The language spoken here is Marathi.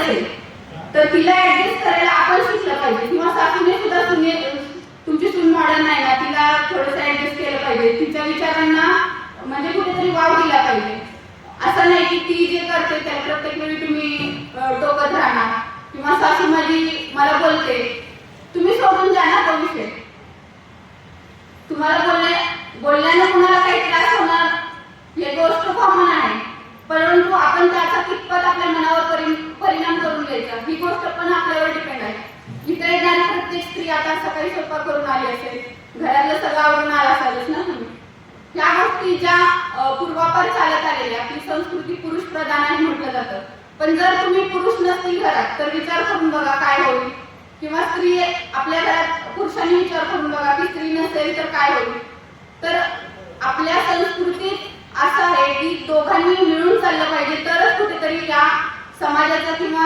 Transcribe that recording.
असेल तर तिला ऍडजस्ट करायला आपण शिकलं पाहिजे, किंवा सासूने सुद्धा तुमची सून मॉडर्न नाही ना, तिला थोडंसं ऍडजस्ट केलं पाहिजे, तिच्या विचारांना म्हणजे कुठेतरी वाव दिला पाहिजे. असं नाही की ती जे करते त्या प्रत्येक वेळी तुम्ही टोकत राहणार, किंवा सासू माझी मला बोलते, तुम्ही सोडून जा ना तो विषय. तुम्हाला बोलल्यानं कुणाला काही त्रास होणार हे गोष्ट कॉमन आहे, परंतु आपण त्याचा कितपत आपल्या मनावर परिणाम करून घ्यायचा ही गोष्ट पण आपल्यावर डिपेंड आहे. इथे येणारी प्रत्येक स्त्री आता सकाळी स्वयंपाक करून आली असेल, घरातलं सगळं आवरून आला असालच ना तुम्ही. या गोष्टी ज्या पूर्वापार चालत आलेल्या, आपली संस्कृती पुरुष प्रधान आहे म्हटलं जातं, पण जर तुम्ही पुरुष नसतील घरात तर विचार करून बघा काय होईल, किंवा स्त्री आपल्या घरात पुरुषांनी विचार करून बघा की स्त्री नसेल तर काय होईल. तर आपल्या संस्कृतीत असं आहे की दोघांनी मिळून चाललं पाहिजे, तरच कुठेतरी या समाजाचा किंवा